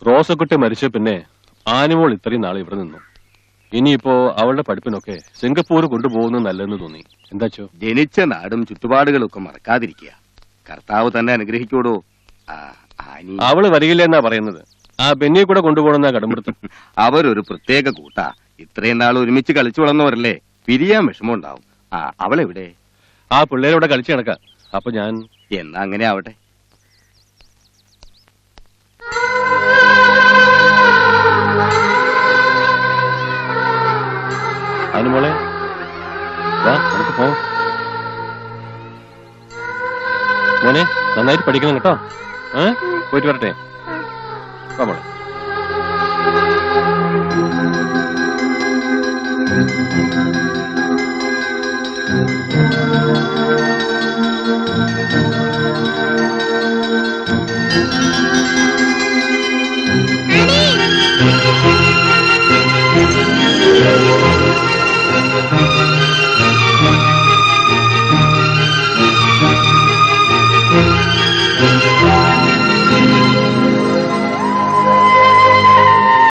റോസക്കുട്ടി മരിച്ച പിന്നെ ആനിമോൾ ഇത്രയും നാളെ ഇവിടെ നിന്നു. ഇനിയിപ്പോ അവളുടെ പഠിപ്പിനൊക്കെ സിംഗപ്പൂർ കൊണ്ടുപോകുന്നത് നല്ലതെന്ന് തോന്നി. എന്താച്ചോ? ജനിച്ച നാടും ചുറ്റുപാടുകളും ഒക്കെ മറക്കാതിരിക്കുക. കർത്താവ് തന്നെ അനുഗ്രഹിക്കൂടോ. അവള് വരികില്ല എന്നാ പറയുന്നത്. ആ ബെന്നിയെ കൂടെ കൊണ്ടുപോകണമെന്നാ കടമ്പെടുത്തും. അവരൊരു പ്രത്യേക കൂട്ടാ. ഇത്രയും നാൾ ഒരുമിച്ച് കളിച്ചു വളർന്നവരല്ലേ. പിരിയാൻ വിഷമം ഉണ്ടാവും. അവളെവിടെ? ആ പിള്ളേരോടെ കളിച്ചു കിടക്കാം. അപ്പൊ ഞാൻ എന്നാ അങ്ങനെ ആവട്ടെ. അനുമോളെ വാ, നമുക്ക് പോവാം. മോനെ നന്നായിട്ട് പഠിക്കണം കേട്ടോ. പോയിട്ട് വരട്ടെ. വാ മോളെ.